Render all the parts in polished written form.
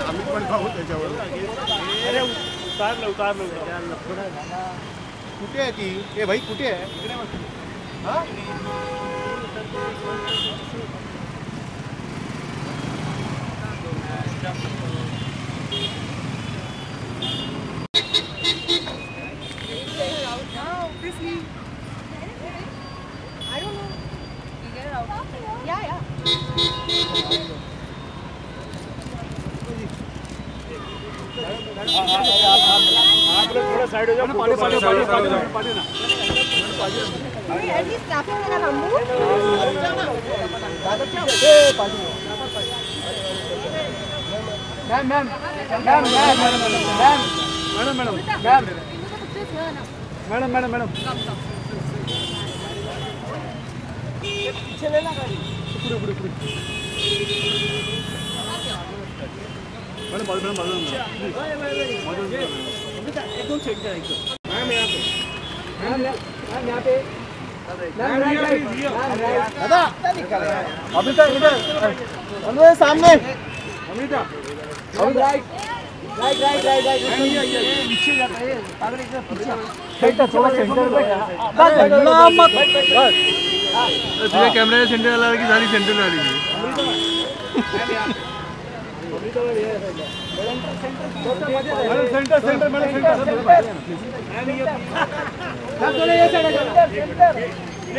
आम्ही पण पाहू त्याच्यावर. अरे उतार लो कुठे आहे ती? ए भाई कुठे आहे? हा आप लोग थोड़ा साइड हो जाओ. पानी ना मैडम पीछे लेना गाड़ी. मैडम एकदम चेक करा एकदम. मैम यहाँ पे दादा अमृता इधर सामने. अमृता राइट पीछे जाता है. सेंटर थोड़ा सेंटर पे तुझे कैमरा सेंटर वाला की सारी सेंटर वाली है. सेंटर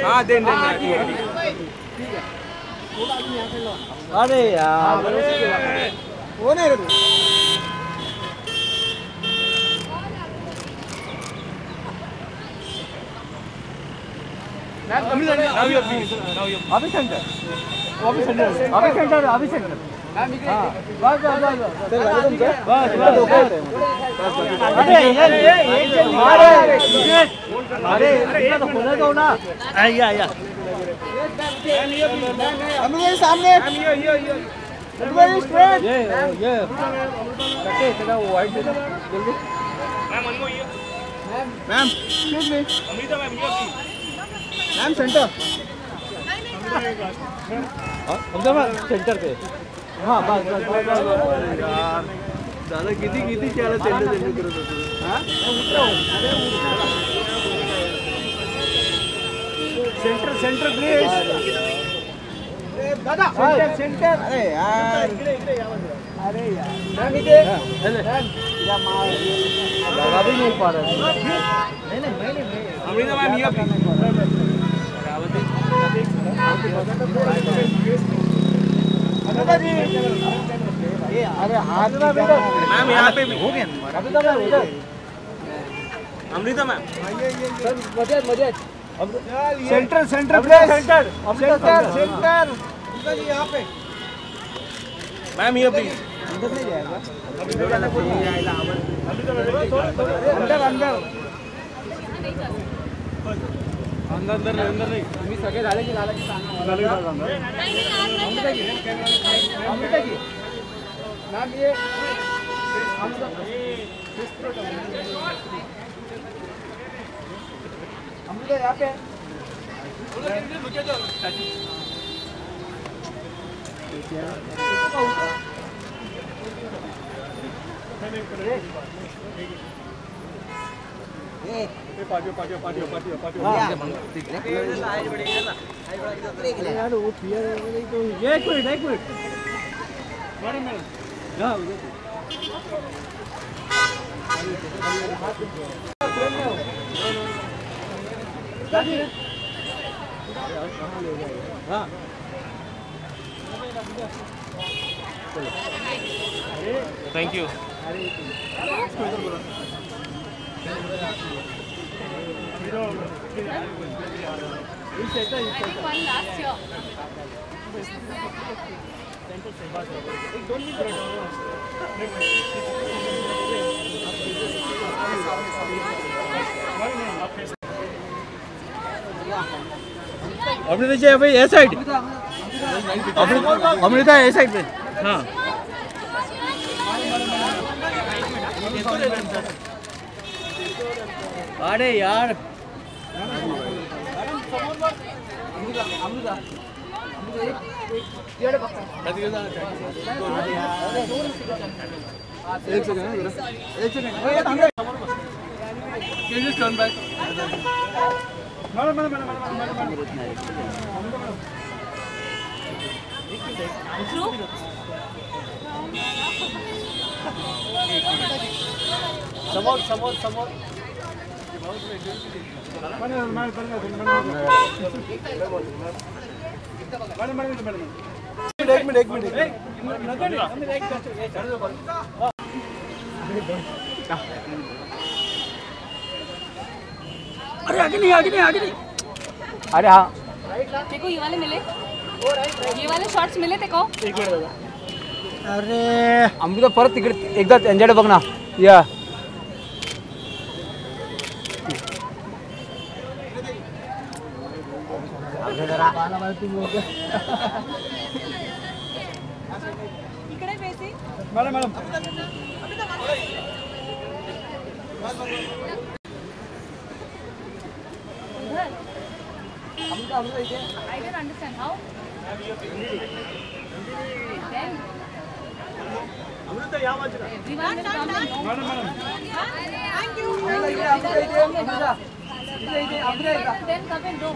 हाँ दे. अरे यार वो नहीं रहे. अभी सेंटर अरे तो खोला दो ना. आया सामने ये तेरा वाइट जल्दी. Ma'am excuse me. Amrita ma'am centre. Centre पे. हाँ बस यार दादा किती चला सेंटर करत होतो. हां सेंटर प्लीज. दादा सेंटर. अरे यार मैम इधर या मार लगा भी नहीं पा रहा. नहीं अमृता मैम ये अरे हाथ मैम यहाँ पे हो गया. अमृता मैम मदद सेंटर यहाँ पे. मैम ये प्लीज अंदर नहीं जाएगा. अंदर नहीं तुम्ही सगळे झाले की मैम ये अमृता यहाँ पे यार वो एक minute thank you. Amrita ji भाई ये साइड. अमृता ये साइड पे. हाँ अरे यार एक सेकंड टर्न बैक समोर एक मिनट अरे आगे नहीं अरे हाँ देखो ये वाले मिले, ये वाले शॉट्स मिले थे को अरे आम्ही तर परत तिकडे एकदा त्यांच्याकडे बघ ना या इकडे बेसी madam I don't understand how. Then everyone will come and know. Thank you. Then come and know.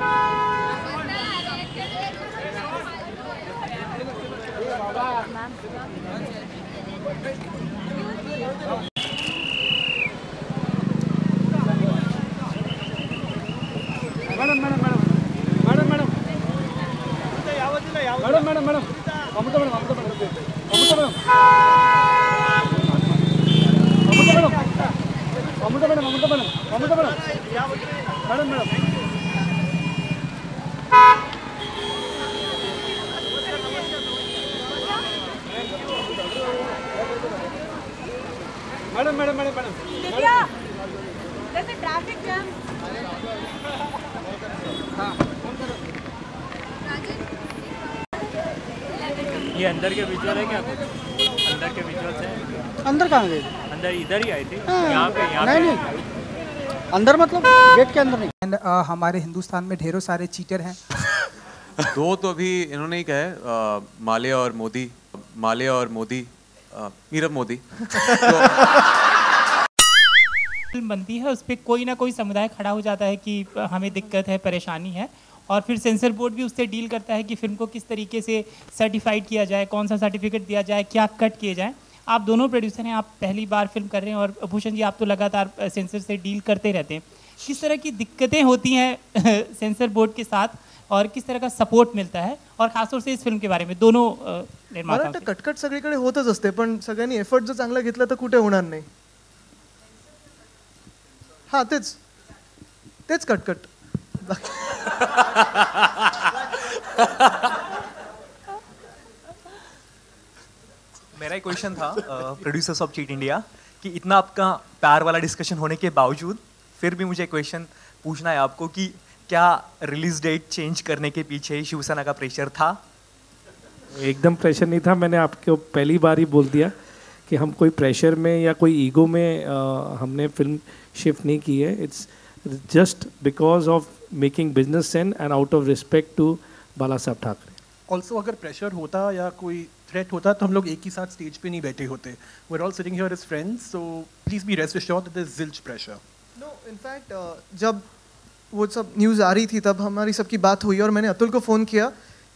Madam Divya, there's a traffic jam. ये अंदर के विजुअल है क्या कुछ? अंदर के विजुअल्स है? अंदर कहाँ गए अंदर इधर ही आए थे। हाँ, यहाँ पे नहीं अंदर मतलब गेट के अंदर नहीं एंड हमारे हिंदुस्तान में ढेरों सारे चीटर हैं। दो तो अभी इन्होंने ही कहा है, माल्या और मोदी, नीरव मोदी। फिल्म बनती है उस पर कोई ना कोई समुदाय खड़ा हो जाता है कि हमें दिक्कत है, परेशानी है, और फिर सेंसर बोर्ड भी उससे डील करता है कि फिल्म को किस तरीके से सर्टिफाइड किया जाए, कौन सा सर्टिफिकेट दिया जाए, क्या कट किए जाए। आप दोनों प्रोड्यूसर हैं, आप पहली बार फिल्म कर रहे हैं, और भूषण जी आप तो लगातार सेंसर से डील करते रहते हैं। किस तरह की दिक्कतें होती हैं सेंसर बोर्ड के साथ, और किस तरह का सपोर्ट मिळता है, और खासतौर से इस फिल्म के बारे में दोनों निर्माता मला वाटतं कटकट सगळीकडे होतच असते, पण सगळ्यांनी एफर्ट जर चांगला घेतला तर कुठे होणार नाही. हा तेच कटकट. मेरा एक क्वेश्चन था प्रोड्यूसर्स ऑफ चीट इंडिया कि इतना आपका प्यार वाला डिस्कशन होने के बावजूद फिर भी मुझे क्वेश्चन पूछना है आपको कि क्या रिलीज डेट चेंज करने के पीछे शिवसेना का प्रेशर था? एकदम प्रेशर नहीं था. मैंने आपको पहली बार ही बोल दिया कि हम कोई प्रेशर में या कोई ईगो में हमने फिल्म शिफ्ट नहीं की है. It's just because of making business sense and out of respect to Balasaheb Thackeray. Also अगर प्रेशर होता या कोई थ्रेट होता तो हम लोग एक ही साथ स्टेज पे नहीं बैठे होते. We are all sitting here as friends, so please be rest assured that there is zilch pressure. No, in fact जब वो सब न्यूज़ आ रही थी तब हमारी सबकी बात हुई और मैंने अतुल को फ़ोन किया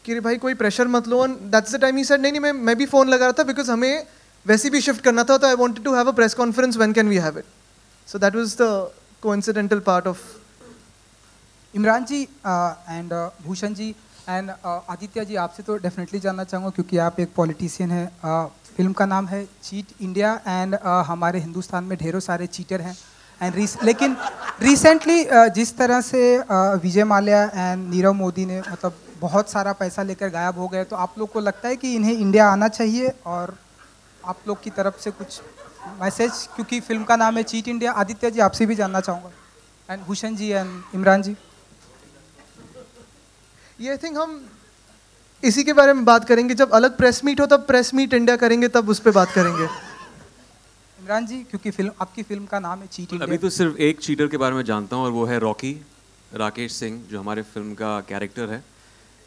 कि भाई कोई प्रेशर मत लो. And that's the time he said नहीं मैं भी फ़ोन लगा रहा था बिकॉज हमें वैसे भी शिफ्ट करना था, तो I wanted to have a press conference, when can we have it. So that was the coincidental part of. Imran ji and Bhushan ji and Aditya ji, आपसे तो डेफिनेटली जानना चाहूँगा क्योंकि आप एक पॉलिटिशियन हैं. फिल्म का नाम है चीट इंडिया एंड हमारे हिंदुस्तान में ढेरों सारे चीटर हैं. एंड लेकिन रिसेंटली जिस तरह से विजय माल्या एंड नीरव मोदी ने मतलब बहुत सारा पैसा लेकर गायब हो गए, तो आप लोग को लगता है कि इन्हें इंडिया आना चाहिए? और आप लोग की तरफ से कुछ मैसेज, क्योंकि फिल्म का नाम है चीट इंडिया. आदित्य जी, आपसे भी जानना चाहूँगा, एंड भूषण जी एंड इमरान जी. ये आई थिंक हम इसी के बारे में बात करेंगे. जब अलग प्रेस मीट हो तब प्रेस मीट इंडिया करेंगे, तब उस पर बात करेंगे. इमरान जी, क्योंकि आपकी फिल्म का नाम है चीट इंडिया। अभी तो सिर्फ एक चीटर के बारे में जानता हूँ और वो है रॉकी राकेश सिंह, जो हमारे फिल्म का कैरेक्टर है।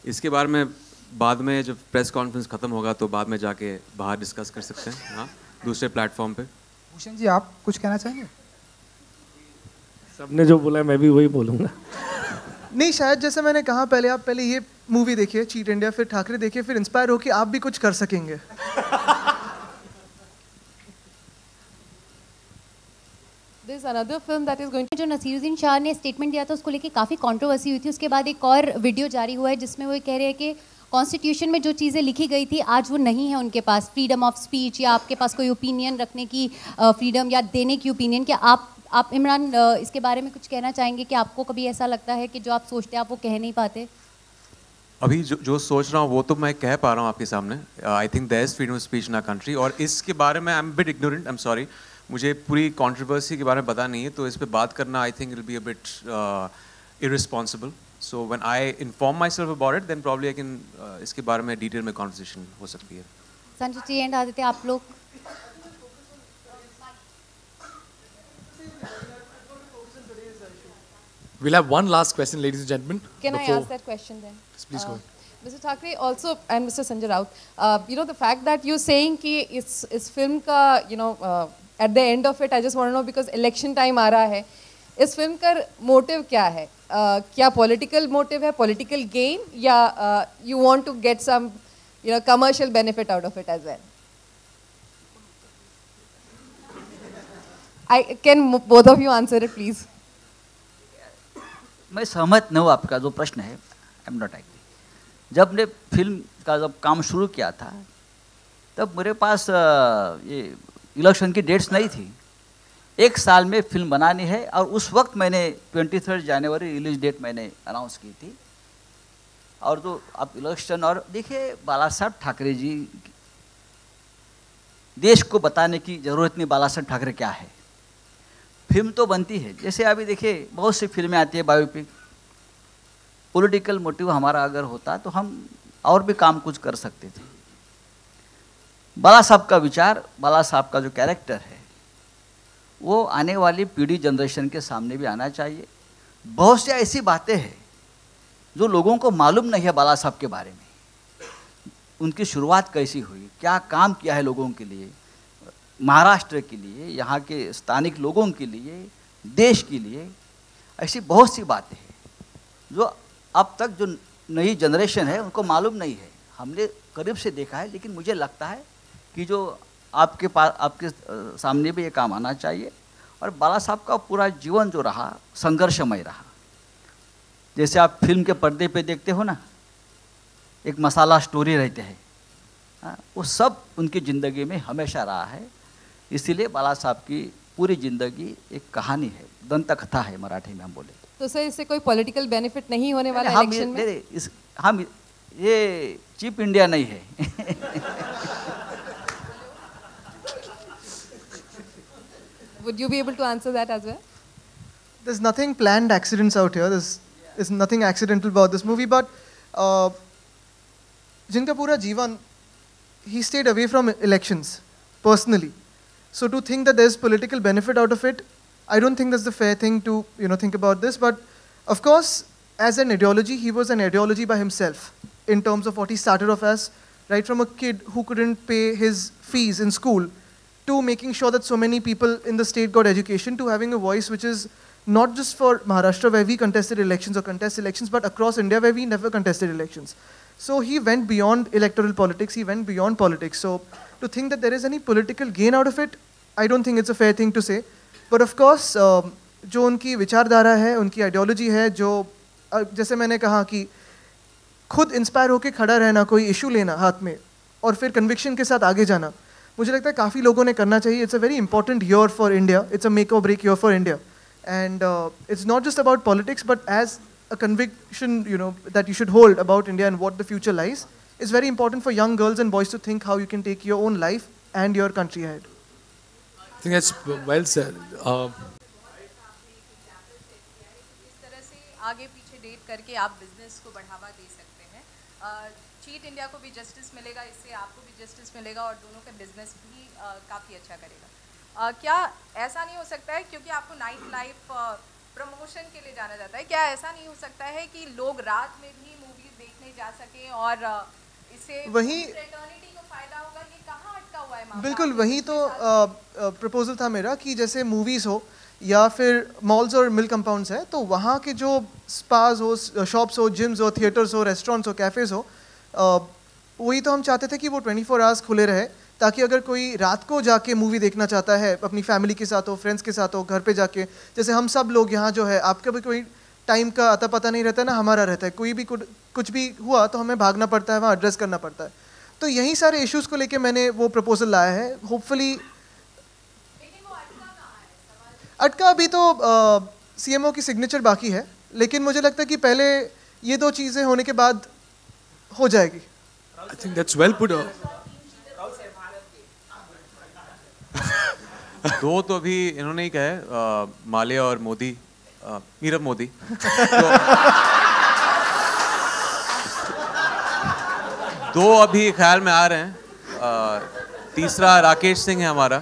इसके बारे में बाद में जब प्रेस कॉन्फ्रेंस ख़त्म होगा तो बाद में जाके बाहर डिस्कस कर सकते हैं, हाँ, दूसरे प्लेटफॉर्म पे। भूषण जी, आप कुछ कहना चाहेंगे? सबने जो बोला है मैं भी वही बोलूँगा। नहीं, शायद जैसे मैंने कहा पहले, आप पहले ये मूवी देखिए चीट इंडिया, फिर ठाकरे देखिए, फिर इंस्पायर होकर आप भी कुछ कर सकेंगे। There's another film that is going to... जो नसीरुद्दीन शाह ने स्टेटमेंट दिया था उसको लेके काफ़ी कंट्रोवर्सी हुई थी। उसके बाद एक और वीडियो जारी हुआ है जिसमें वो कह रहे हैं कि कॉन्स्टिट्यूशन में जो चीज़ें लिखी गई थी आज वो नहीं है उनके पास, फ्रीडम ऑफ स्पीच या आपके पास कोई ओपिनियन रखने की फ्रीडम या देने की ओपिनियन। क्या आप इमरान इसके बारे में कुछ कहना चाहेंगे कि आपको कभी ऐसा लगता है कि जो आप सोचते हैं आप वो कह नहीं पाते? अभी जो सोच रहा हूँ वो तो मैं कह पा रहा हूँ आपके सामने। I think there is freedom of speech in our country, और इसके बारे में I am bit ignorant, I am sorry, मुझे पूरी कंट्रोवर्सी के बारे में पता नहीं है, तो इस पे बात करना I think it will be a bit irresponsible. So when I inform myself about it then probably I can इसके बारे में डिटेल में कॉन्वर्सेशन हो सकती है। संजय जी एंड आदित्य, आप लोग? We'll have one last question, ladies and gentlemen. Can I ask that question then? Please go ahead. Mr. Thackeray also and Mr. Sanjay Raut, the fact that you're saying कि इस film का at the end of it, I just want to know because election time आ रहा है, इस film का motive क्या है? क्या political motive है, political gain, या you want to get some commercial benefit out of it as well? Can both of you answer it, please? मैं सहमत नहीं हूँ आपका जो प्रश्न है। I am not agree. जब ने फिल्म का जब काम शुरू किया था तब मेरे पास ये इलेक्शन की डेट्स नहीं थी। एक साल में फिल्म बनानी है और उस वक्त मैंने 23 जनवरी रिलीज डेट मैंने अनाउंस की थी। और तो अब इलेक्शन, और देखिए बाला साहब ठाकरे जी, देश को बताने की ज़रूरत नहीं बाला साहब ठाकरे क्या है। फिल्म तो बनती है, जैसे अभी देखिए बहुत सी फिल्में आती है बायोपिक। पॉलिटिकल मोटिव हमारा अगर होता तो हम और भी काम कुछ कर सकते थे। बाला साहब का विचार, बाला साहब का जो कैरेक्टर है वो आने वाली पीढ़ी जनरेशन के सामने भी आना चाहिए। बहुत सी ऐसी बातें हैं जो लोगों को मालूम नहीं है बाला साहब के बारे में। उनकी शुरुआत कैसी हुई, क्या काम किया है लोगों के लिए, महाराष्ट्र के लिए, यहाँ के स्थानिक लोगों के लिए, देश के लिए। ऐसी बहुत सी बातें हैं जो अब तक जो नई जनरेशन है उनको मालूम नहीं है। हमने करीब से देखा है, लेकिन मुझे लगता है कि जो आपके पास, आपके सामने भी ये काम आना चाहिए। और बाला साहब का पूरा जीवन जो रहा संघर्षमय रहा। जैसे आप फिल्म के पर्दे पे देखते हो ना, एक मसाला स्टोरी रहते हैं, वो सब उनकी ज़िंदगी में हमेशा रहा है। इसीलिए बाला साहब की पूरी ज़िंदगी एक कहानी है, दंत कथा है मराठी में हम बोले तो। सर इससे कोई पॉलिटिकल बेनिफिट नहीं होने वाला इलेक्शन में? हम ये चीप इंडिया नहीं है। Would you be able to answer that as well? There's nothing planned accidents out here. There's nothing accidental about this movie, but जिनका पूरा जीवन, he stayed away from elections personally. So to think that there's political benefit out of it, I don't think that's the fair thing to think about this. But of course, as an ideology, he was an ideology by himself in terms of what he started off as, right from a kid who couldn't pay his fees in school to making sure that so many people in the state got education, to having a voice which is not just for Maharashtra where we contested elections or contest elections, but across India where we never contested elections. So he went beyond electoral politics, he went beyond politics. So to think that there is any political gain out of it, I don't think it's a fair thing to say. But of course, जो उनकी विचारधारा है, उनकी ideology है, जो जैसे मैंने कहा कि खुद इंस्पायर होकर खड़ा रहना, कोई इशू लेना हाथ में और फिर कन्विक्शन के साथ आगे जाना, मुझे लगता है काफ़ी लोगों ने करना चाहिए. It's a very important year for India. It's a make or break year for India. And it's not just about politics, but as a conviction, that you should hold about India and what the future lies. It's very important for young girls and boys to think how you can take your own life and your country ahead. I think that's well said. इस तरह से आगे पीछे date करके आप business को बढ़ावा दे सकते हैं. चीट इंडिया को भी जस्टिस मिलेगा, इससे आपको भी जस्टिस मिलेगा और दोनों का बिजनेस भी काफ़ी अच्छा करेगा. क्या ऐसा नहीं हो सकता है, क्योंकि आपको नाइट लाइफ प्रमोशन के लिए जाना जाता है, क्या ऐसा नहीं हो सकता है कि लोग रात में भी मूवीज देखने जा सकें और इससे वही फ्रेटर्निटी को फायदा होगा? ये कहाँ अटका हुआ है मामला? बिल्कुल वही तो प्रपोजल था मेरा कि जैसे मूवीज़ हो या फिर मॉल्स और मिल कंपाउंड्स हैं, तो वहाँ के जो स्पाज हो, शॉप्स हो, जिम्स हो, थिएटर्स हो, रेस्टोरेंट्स हो, कैफ़ेज़ हो, वही तो हम चाहते थे कि वो 24 आवर्स खुले रहे, ताकि अगर कोई रात को जाके मूवी देखना चाहता है अपनी फैमिली के साथ हो, फ्रेंड्स के साथ हो, घर पे जाके, जैसे हम सब लोग यहाँ जो है, आपका भी कोई टाइम का अता पता नहीं रहता है ना, हमारा रहता है, कोई भी कुछ भी हुआ तो हमें भागना पड़ता है, वहाँ एड्रेस करना पड़ता है। तो यही सारे इश्यूज़ को लेके मैंने वो प्रपोजल लाया है। होपफुली अटका अभी तो CMO की सिग्नेचर बाकी है, लेकिन मुझे लगता है कि पहले ये 2 चीज़ें होने के बाद हो जाएगी। I think that's well put. दो तो अभी इन्होंने ही कहा, माल्या और मोदी, नीरव मोदी। दो अभी ख्याल में आ रहे हैं, तीसरा राकेश सिंह है हमारा,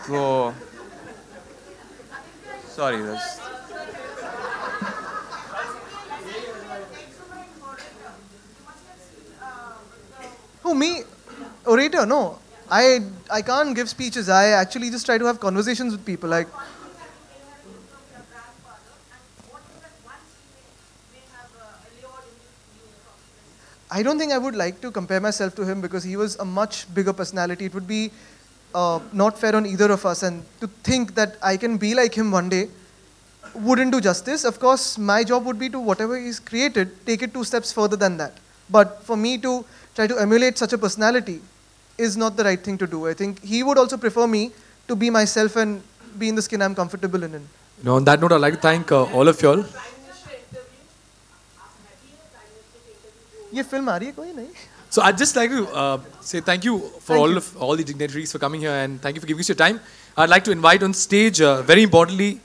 तो sorry Who, me? Orator? No. I can't give speeches. I actually just try to have conversations with people. Like, I don't think I would like to compare myself to him because he was a much bigger personality. It would be not fair on either of us, and to think that I can be like him one day wouldn't do justice. Of course, my job would be to, whatever he's created, take it 2 steps further than that. But for me to try to emulate such a personality is not the right thing to do. I think he would also prefer me to be myself and be in the skin I'm comfortable in. On that note, I'd like to thank all of you all. ये film आ रही है कोई नहीं? So I'd just like to say thank you for all the dignitaries for coming here, and thank you for giving us your time. I'd like to invite on stage, very importantly,